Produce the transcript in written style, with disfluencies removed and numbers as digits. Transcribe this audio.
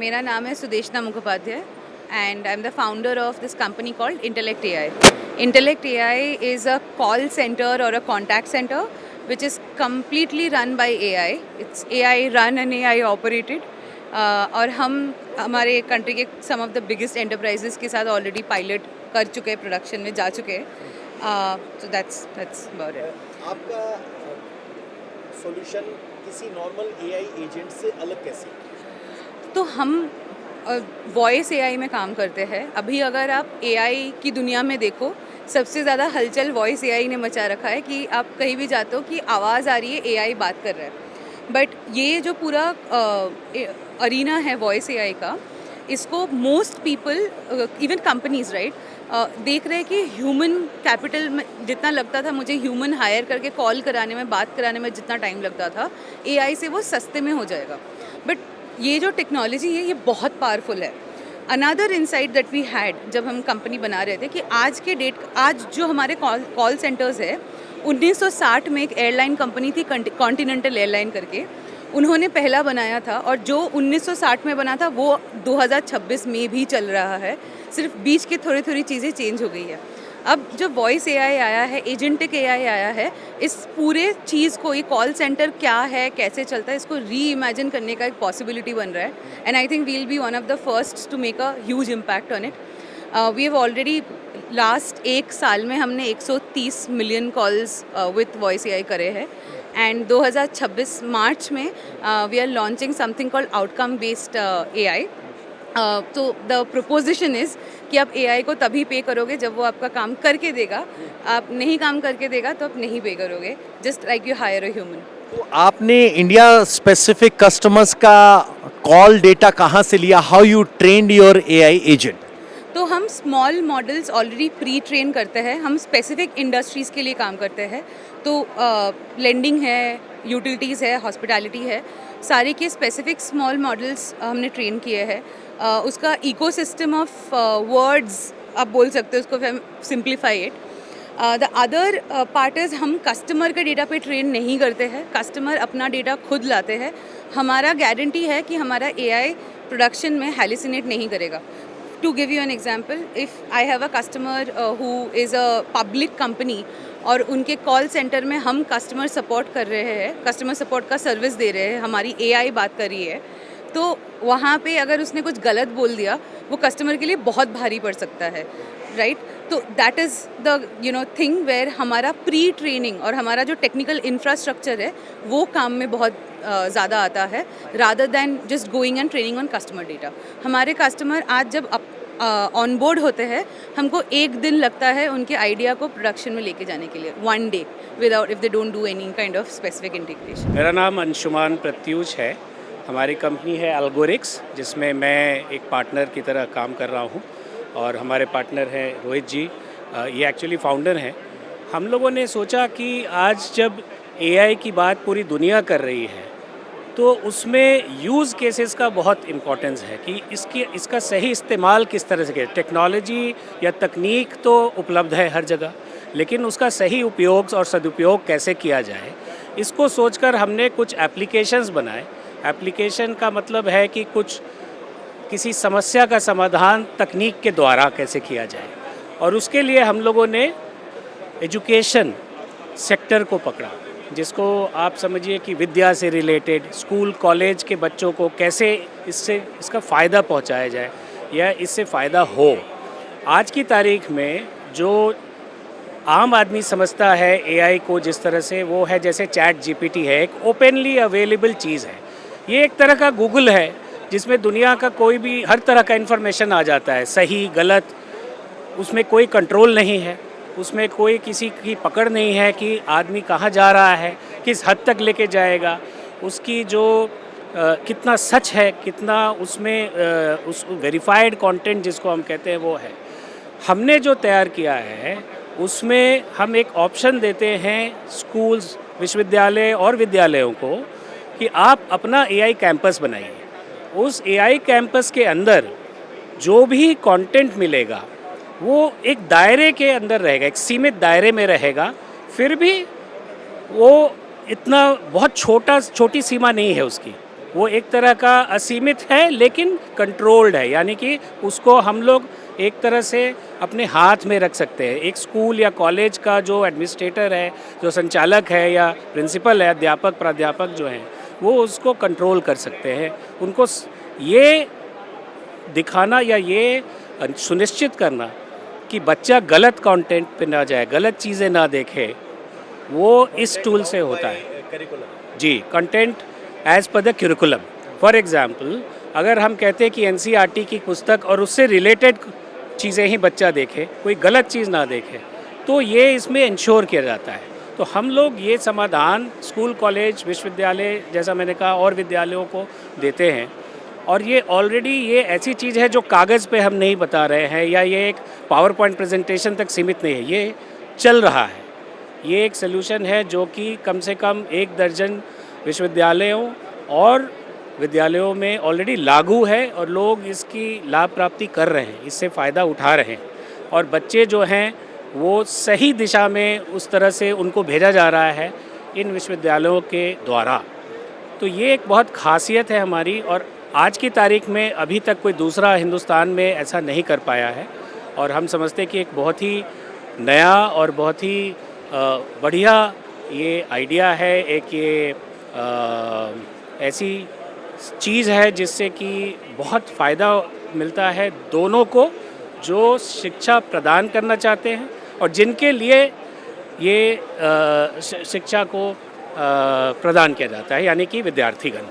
मेरा नाम है Sudeshna Mukhopadhyay and I'm the founder of this company called Intellect AI. Intellect AI is a call center or a contact center which is completely run by AI. It's AI run and AI operated. और हम हमारे country के सम of the biggest enterprises के साथ already pilot कर चुके हैं, production में जा चुके हैं. So that's about it. आपका सॉल्यूशन किसी नॉर्मल एआई एजेंट से अलग कैसे? तो हम वॉइस एआई में काम करते हैं. अभी अगर आप एआई की दुनिया में देखो, सबसे ज़्यादा हलचल वॉइस एआई ने मचा रखा है कि आप कहीं भी जाते हो कि आवाज़ आ रही है, एआई बात कर रहा है. बट ये जो पूरा अरीना है वॉइस एआई का, इसको most people even companies right देख रहे हैं कि ह्यूमन कैपिटल में जितना लगता था मुझे ह्यूमन हायर करके कॉल कराने में, बात कराने में जितना टाइम लगता था, एआई से वो सस्ते में हो जाएगा. बट ये जो टेक्नोलॉजी है ये बहुत पावरफुल है. Another insight that we had जब हम कंपनी बना रहे थे कि आज जो हमारे कॉल सेंटर्स है, 1960 में एक एयरलाइन कंपनी थी कॉन्टिनेंटल एयरलाइन करके, उन्होंने पहला बनाया था. और जो 1960 में बना था वो 2026 में भी चल रहा है. सिर्फ बीच की थोड़ी थोड़ी चीज़ें चेंज हो गई है. अब जो वॉइस एआई आया है, एजेंटिक एआई आया है, इस पूरे चीज़ को, ये कॉल सेंटर क्या है, कैसे चलता है, इसको री इमेजिन करने का एक पॉसिबिलिटी बन रहा है. And I think we will be one of the first to make a huge impact on it. We have already last एक साल में हमने 130 million calls with voice AI करे हैं. एंड 2026 मार्च में we are launching something called outcome based AI. तो the proposition is कि आप एआई को तभी पे करोगे जब वो आपका काम करके देगा. आप नहीं काम करके देगा तो आप नहीं पे करोगे, just like you hire a human. तो आपने इंडिया स्पेसिफिक कस्टमर्स का कॉल डेटा कहाँ से लिया? How you trained your AI agent? तो हम small models already pre train करते हैं. हम स्पेसिफिक इंडस्ट्रीज़ के लिए काम करते हैं. तो लेंडिंग है, यूटिलिटीज़ है, हॉस्पिटैलिटी है, सारे के स्पेसिफिक स्मॉल मॉडल्स हमने ट्रेन किए हैं. उसका इकोसिस्टम ऑफ वर्ड्स आप बोल सकते हो उसको, simplify it. The other part is हम कस्टमर के डेटा पे ट्रेन नहीं करते हैं. कस्टमर अपना डेटा खुद लाते हैं. हमारा गारंटी है कि हमारा एआई प्रोडक्शन में हैलुसिनेट नहीं करेगा. To give you an example, if I have a customer who is a public company और उनके कॉल सेंटर में हम कस्टमर सपोर्ट कर रहे हैं, कस्टमर सपोर्ट का सर्विस दे रहे हैं, हमारी एआई बात कर रही है, तो वहाँ पे अगर उसने कुछ गलत बोल दिया, वो कस्टमर के लिए बहुत भारी पड़ सकता है, राइट? तो that is the thing where हमारा प्री ट्रेनिंग और हमारा जो टेक्निकल इंफ्रास्ट्रक्चर है वो काम में बहुत ज़्यादा आता है, rather than just going and training on customer data. हमारे कस्टमर आज जब ऑन बोर्ड होते हैं, हमको एक दिन लगता है उनके आइडिया को प्रोडक्शन में लेके जाने के लिए, 1 day, without if they don't do any kind of specific integration. मेरा नाम अंशुमान प्रत्यूष है. हमारी कंपनी है एल्गोरिक्स, जिसमें मैं एक पार्टनर की तरह काम कर रहा हूँ, और हमारे पार्टनर हैं रोहित जी. ये एक्चुअली फाउंडर हैं. हम लोगों ने सोचा कि आज जब एआई की बात पूरी दुनिया कर रही है, तो उसमें यूज़ केसेस का बहुत इम्पोर्टेंस है कि इसका सही इस्तेमाल किस तरह से किया. टेक्नोलॉजी या तकनीक तो उपलब्ध है हर जगह, लेकिन उसका सही उपयोग और सदुपयोग कैसे किया जाए, इसको सोचकर हमने कुछ एप्लीकेशंस बनाए. एप्लीकेशन का मतलब है कि किसी समस्या का समाधान तकनीक के द्वारा कैसे किया जाए, और उसके लिए हम लोगों ने एजुकेशन सेक्टर को पकड़ा, जिसको आप समझिए कि विद्या से रिलेटेड स्कूल कॉलेज के बच्चों को कैसे इसका फ़ायदा पहुंचाया जाए या इससे फ़ायदा हो. आज की तारीख में जो आम आदमी समझता है एआई को जिस तरह से, वो है जैसे चैट जीपीटी है, एक ओपनली अवेलेबल चीज़ है. ये एक तरह का गूगल है जिसमें दुनिया का कोई भी हर तरह का इन्फॉर्मेशन आ जाता है, सही गलत. उसमें कोई कंट्रोल नहीं है, उसमें कोई किसी की पकड़ नहीं है कि आदमी कहाँ जा रहा है, किस हद तक लेके जाएगा, उसकी जो कितना सच है, कितना उसमें उस वेरीफाइड कंटेंट जिसको हम कहते हैं वो है. हमने जो तैयार किया है उसमें हम एक ऑप्शन देते हैं स्कूल्स, विश्वविद्यालय और विद्यालयों को कि आप अपना एआई कैंपस बनाइए. उस एआई कैंपस के अंदर जो भी कंटेंट मिलेगा वो एक दायरे के अंदर रहेगा, एक सीमित दायरे में रहेगा. फिर भी वो इतना बहुत छोटी सीमा नहीं है उसकी. वो एक तरह का असीमित है लेकिन कंट्रोल्ड है, यानी कि उसको हम लोग एक तरह से अपने हाथ में रख सकते हैं। एक स्कूल या कॉलेज का जो एडमिनिस्ट्रेटर है, जो संचालक है या प्रिंसिपल है, अध्यापक प्राध्यापक जो हैं, वो उसको कंट्रोल कर सकते हैं। उनको ये दिखाना या ये सुनिश्चित करना कि बच्चा गलत कंटेंट पे ना जाए, गलत चीज़ें ना देखे, वो इस टूल से होता है। जी, content as per the curriculum. For example, अगर हम कहते हैं कि एनसीईआरटी की पुस्तक और उससे रिलेटेड चीज़ें ही बच्चा देखे, कोई गलत चीज़ ना देखे, तो ये इसमें इंश्योर किया जाता है। तो हम लोग ये समाधान स्कूल, कॉलेज, विश्वविद्यालय, जैसा मैंने कहा, और विद्यालयों को देते हैं। और ये ऑलरेडी ये ऐसी चीज़ है जो कागज़ पे हम नहीं बता रहे हैं या ये एक पावर पॉइंट प्रेजेंटेशन तक सीमित नहीं है, ये चल रहा है। ये एक सलूशन है जो कि कम से कम 1 दर्जन विश्वविद्यालयों और विद्यालयों में ऑलरेडी लागू है और लोग इसकी लाभ प्राप्ति कर रहे हैं, इससे फ़ायदा उठा रहे हैं। और बच्चे जो हैं वो सही दिशा में उस तरह से उनको भेजा जा रहा है इन विश्वविद्यालयों के द्वारा। तो ये एक बहुत खासियत है हमारी, और आज की तारीख में अभी तक कोई दूसरा हिंदुस्तान में ऐसा नहीं कर पाया है। और हम समझते हैं कि एक बहुत ही नया और बहुत ही बढ़िया ये आइडिया है, एक ये ऐसी चीज़ है जिससे कि बहुत फ़ायदा मिलता है दोनों को, जो शिक्षा प्रदान करना चाहते हैं और जिनके लिए ये शिक्षा को प्रदान किया जाता है, यानी कि विद्यार्थीगण।